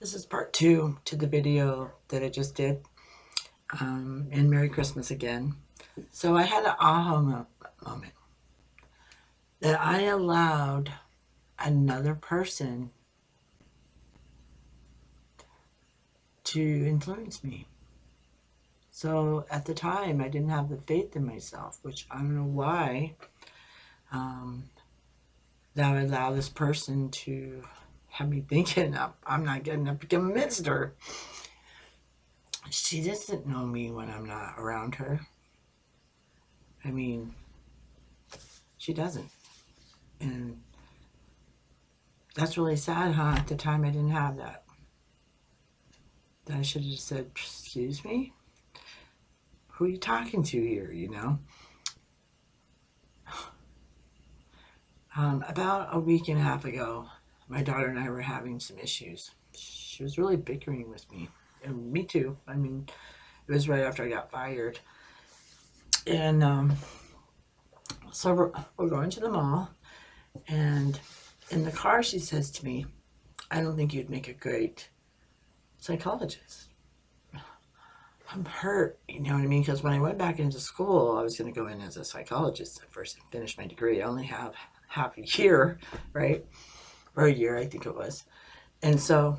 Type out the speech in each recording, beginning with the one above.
This is part two to the video that I just did, and Merry Christmas again. So I had an moment that I allowed another person to influence me. So at the time, I didn't have the faith in myself, which I don't know why, um, that would allow this person to have me thinking I'm not getting to become a minister. She doesn't know me when I'm not around her. I mean, she doesn't. And that's really sad, huh? At the time, I didn't have that. That I should have just said, excuse me? Who are you talking to here? About a week and a half ago, my daughter and I were having some issues. She was really bickering with me. And me too. I mean, it was right after I got fired. And so we're going to the mall. And in the car, she says to me, I don't think you'd make a great psychologist. I'm hurt, you know what I mean? Because when I went back into school, I was going to go in as a psychologist at first and finish my degree. I only have half a year, right? Or a year, I think it was. And so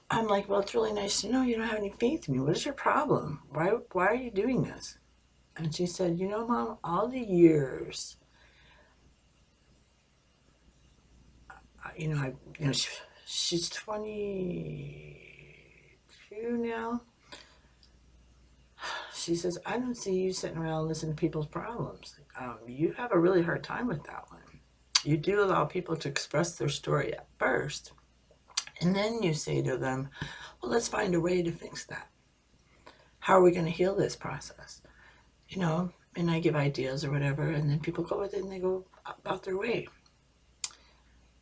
I'm like, well, it's really nice to know you don't have any faith in me. What is your problem? Why are you doing this? And she said, Mom, all the years, she's 22 now. She says, I don't see you sitting around listening to people's problems. You have a really hard time with that one. You do allow people to express their story at first, and then you say to them, well, let's find a way to fix that. How are we going to heal this process? And I give ideas or whatever, and then people go with it and they go about their way.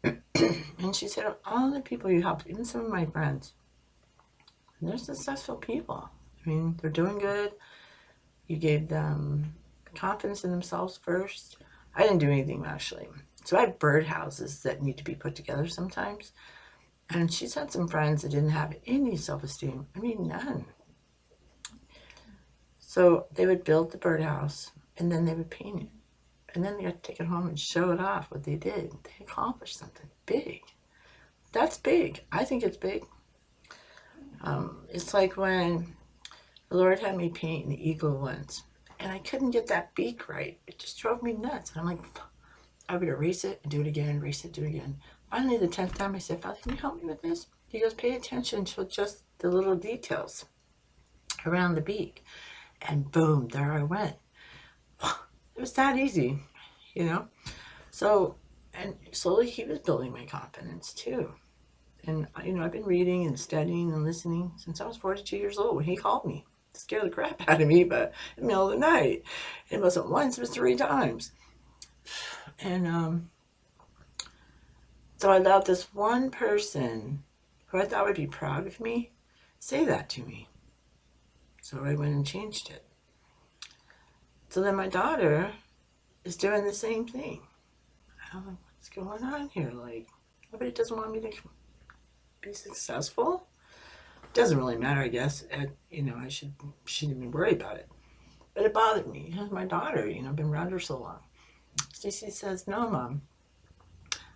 And she said, all the people you helped, even some of my friends, they're successful people. I mean, they're doing good. You gave them confidence in themselves first. I didn't do anything, actually. So I have birdhouses that need to be put together sometimes. And she's had some friends that didn't have any self-esteem. I mean, none. So they would build the birdhouse, and then they would paint it. And then they got to take it home and show it off what they did. They accomplished something big. That's big. I think it's big. It's like when the Lord had me paint the eagle once, and I couldn't get that beak right. It just drove me nuts. And I'm like, I would erase it and do it again, erase it, do it again. Finally, the 10th time, I said, Father, can you help me with this? He goes, pay attention to just the little details around the beak. And boom, there I went. It was that easy, So, and slowly he was building my confidence too. And, I've been reading and studying and listening since I was 42 years old when he called me. It scared the crap out of me, but in the middle of the night. It wasn't once, it was 3 times. And so I allowed this one person who I thought would be proud of me say that to me. So I went and changed it. So then my daughter is doing the same thing. I'm like, what's going on here? Like, nobody doesn't want me to be successful? It doesn't really matter, I guess. I shouldn't even worry about it. But it bothered me. It's my daughter, I've been around her so long. Stacy says, no, Mom,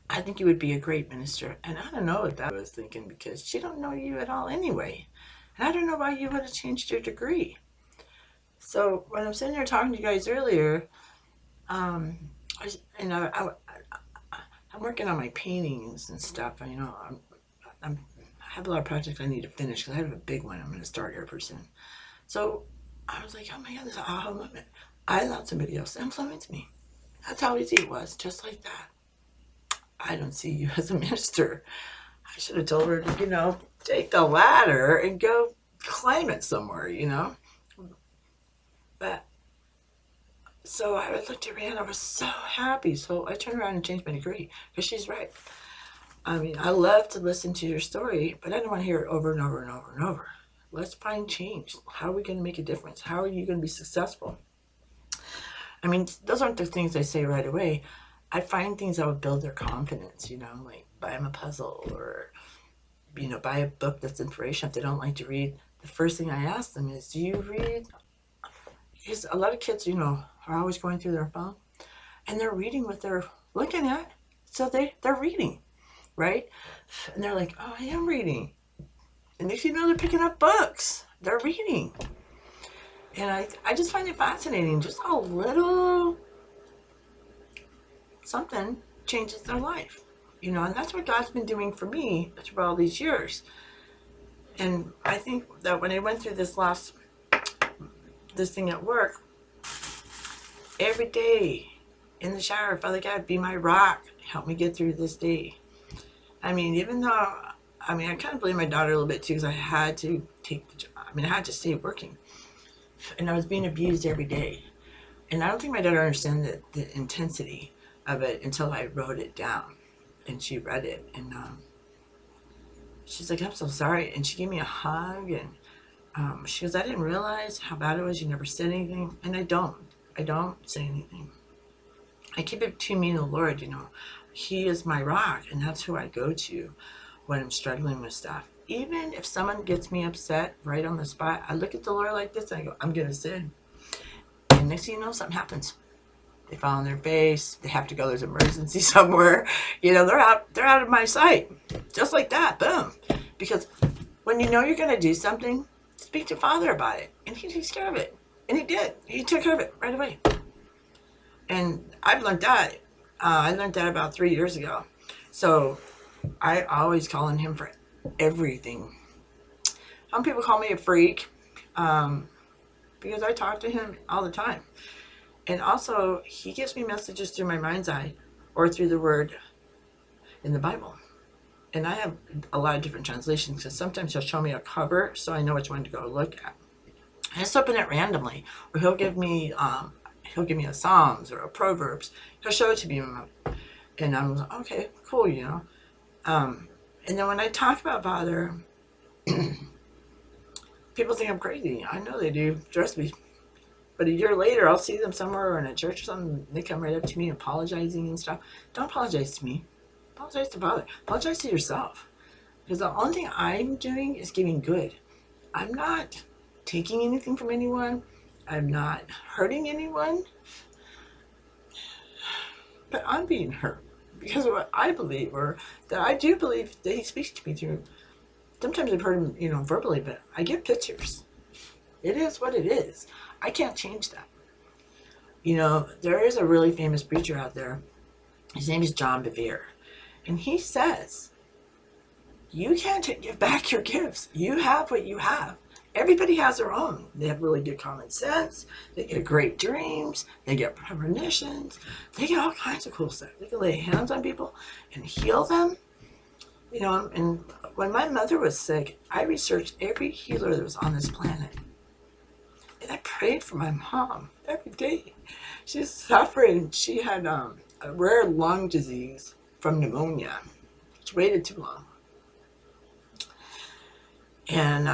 I think you would be a great minister. And I don't know what that was thinking, because she don't know you at all anyway. And I don't know why you would have changed your degree. So when I'm sitting here talking to you guys earlier, I'm working on my paintings and stuff. I have a lot of projects I need to finish, because I have a big one I'm going to start here pretty soon. So I was like, oh my God, this aha moment. I allowed somebody else to influence me. That's how easy it was, just like that. I don't see you as a minister. I should have told her to, take the ladder and go climb it somewhere, But so I looked around, I was so happy. So I turned around and changed my degree, because she's right. I mean, I love to listen to your story, but I don't want to hear it over and over and over and over. Let's find change. How are we going to make a difference? How are you going to be successful? I mean, those aren't the things I say right away. I find things that would build their confidence, like buy them a puzzle or buy a book that's inspiration if they don't like to read. The first thing I ask them is, do you read? Because a lot of kids, are always going through their phone and they're reading what they're looking at. So they're reading, right? And they're like, oh, I am reading. And next thing you know, they're picking up books. They're reading. And I just find it fascinating. Just a little something changes their life. And that's what God's been doing for me through all these years. And I think that when I went through this thing at work, every day in the shower, Father God, be my rock. Help me get through this day. I mean, even though, I kind of blame my daughter a little bit too, because I had to take the job. I had to stay working. And I was being abused every day. And I don't think my daughter understood the intensity of it until I wrote it down. And she read it. And she's like, I'm so sorry. And she gave me a hug. And she goes, I didn't realize how bad it was. You never said anything. And I don't say anything. I keep it between me and the Lord. He is my rock. And that's who I go to when I'm struggling with stuff. Even if someone gets me upset right on the spot, I look at the Lord like this and I go, I'm going to sin. And next thing you know, something happens. They fall on their face. They have to go. There's an emergency somewhere. They're out of my sight. Just like that. Boom. Because when you know you're going to do something, speak to Father about it. And he takes care of it. And he did. He took care of it right away. And I've learned that. I learned that about 3 years ago. So I always call on him for everything. Some people call me a freak because I talk to him all the time. And also, he gives me messages through my mind's eye or through the word in the Bible. And I have a lot of different translations because sometimes he'll show me a cover so I know which one to go look at. I just open it randomly. Or he'll give me a Psalms or a Proverbs. He'll show it to me. And I'm like, okay, cool, And then when I talk about Father, people think I'm crazy. I know they do. Trust me. But a year later, I'll see them somewhere or in a church or something. They come right up to me apologizing and stuff. Don't apologize to me. Apologize to Father. Apologize to yourself. Because the only thing I'm doing is giving good. I'm not taking anything from anyone. I'm not hurting anyone. But I'm being hurt. Because of what I believe, or that I do believe that he speaks to me through. Sometimes I've heard him, verbally, but I get pictures. It is what it is. I can't change that. There is a really famous preacher out there. His name is John Bevere. And he says, you can't give back your gifts. You have what you have. Everybody has their own. They have really good common sense. They get great dreams. They get premonitions. They get all kinds of cool stuff. They can lay hands on people and heal them. And when my mother was sick, I researched every healer that was on this planet. And I prayed for my mom every day. She's suffering. She had a rare lung disease from pneumonia. She waited too long. And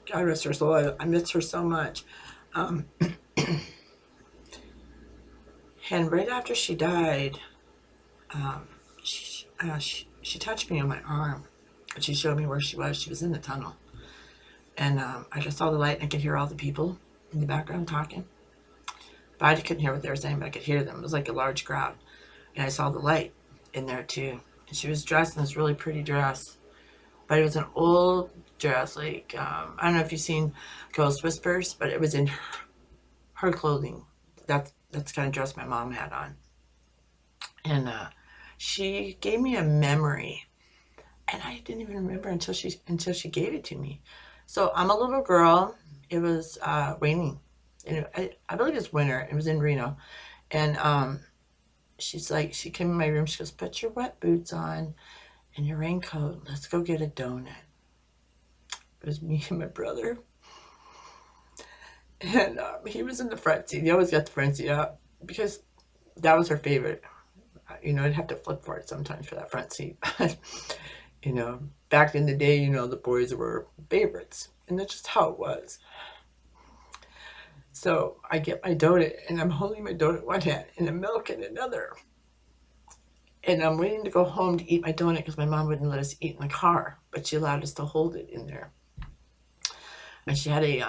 God rest her soul. I miss her so much. And right after she died, she touched me on my arm. And she showed me where she was. She was in the tunnel. And I just saw the light and I could hear all the people in the background talking. But I couldn't hear what they were saying, but I could hear them. It was like a large crowd. And I saw the light in there too. And she was dressed in this really pretty dress. But it was an old dress, like, I don't know if you've seen Ghost Whispers, but it was in her clothing. That's the kind of dress my mom had on. And she gave me a memory. And I didn't even remember until she gave it to me. So I'm a little girl. It was raining. And I believe it's winter. It was in Reno. And she came in my room. She goes, put your wet boots on and your raincoat. Let's go get a donut. It was me and my brother. And he was in the front seat. He always got the front seat out because that was her favorite. I'd have to flip for it sometimes for that front seat. Back in the day, the boys were favorites. And that's just how it was. So I get my donut, and I'm holding my donut one hand and the milk in another. And I'm waiting to go home to eat my donut because my mom wouldn't let us eat in the car, but she allowed us to hold it in there. And she had a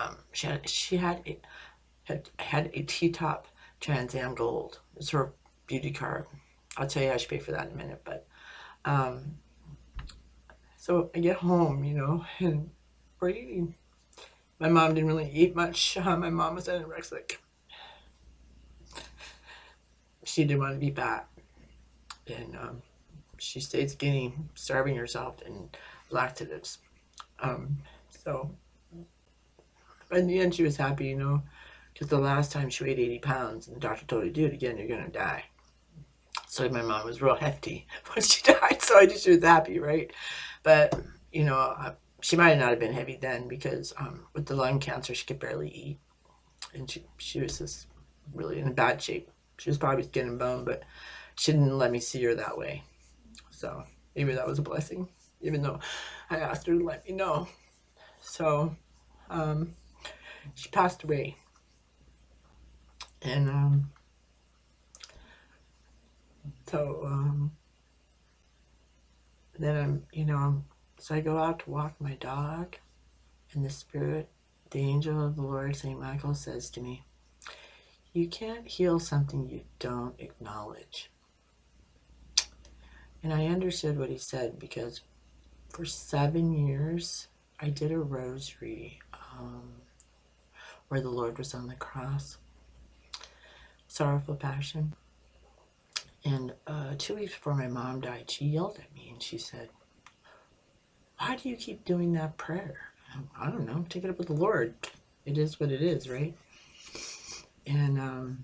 T-top Trans Am Gold. It's her beauty card. I'll tell you how she paid for that in a minute. But um, so I get home, and we're eating. My mom didn't really eat much. My mom was anorexic. She didn't want to be fat, and she stayed skinny, starving herself in laxatives. So in the end, she was happy, because the last time she weighed 80 pounds, and the doctor told her, do it again, you're going to die. So my mom was real hefty when she died, so I knew she was happy, right? But, she might not have been heavy then because with the lung cancer, she could barely eat. And she was just really in bad shape. She was probably skin and bone, but she didn't let me see her that way. So maybe that was a blessing, even though I asked her to let me know. So she passed away. And so then so I go out to walk my dog, and the spirit, the angel of the Lord, St. Michael, says to me, you can't heal something you don't acknowledge. And I understood what he said because for 7 years I did a rosary where the Lord was on the cross, sorrowful passion. And 2 weeks before my mom died, she yelled at me and she said, why do you keep doing that prayer? I don't know, take it up with the Lord. It is what it is, right? And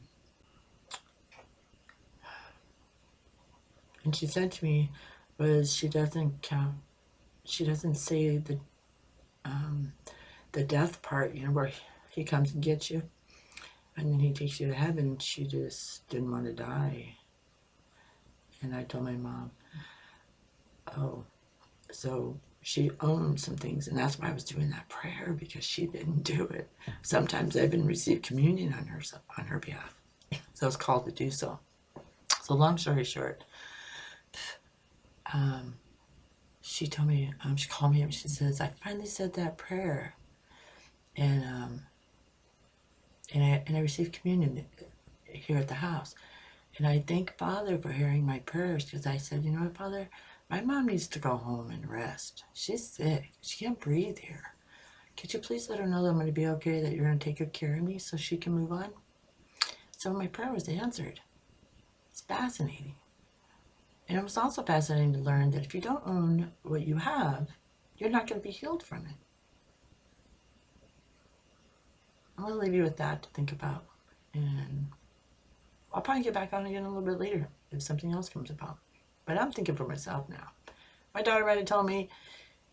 she said to me was she doesn't say the death part, where he comes and gets you and then he takes you to heaven. She just didn't want to die. And I told my mom, oh, so she owned some things, and that's why I was doing that prayer, because she didn't do it. Sometimes I even received communion on her behalf. So I was called to do so. So long story short, she told me, she called me up, she says, I finally said that prayer. And I received communion here at the house. And I thank Father for hearing my prayers, because I said, you know what, Father, my mom needs to go home and rest. She's sick. She can't breathe here. Could you please let her know that I'm going to be okay, that you're going to take good care of me so she can move on? So my prayer was answered. It's fascinating. And it was also fascinating to learn that if you don't own what you have, you're not going to be healed from it. I'm going to leave you with that to think about. And I'll probably get back on again a little bit later if something else comes about. But I'm thinking for myself now. My daughter might have told me,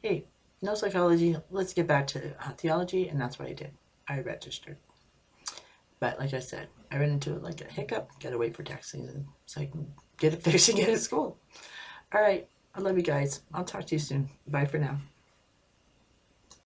hey, no psychology, let's get back to theology, and that's what I did. I registered. But like I said, I ran into it like a hiccup. Gotta wait for tax season so I can get it fixed and get to school. All right, I love you guys. I'll talk to you soon. Bye for now.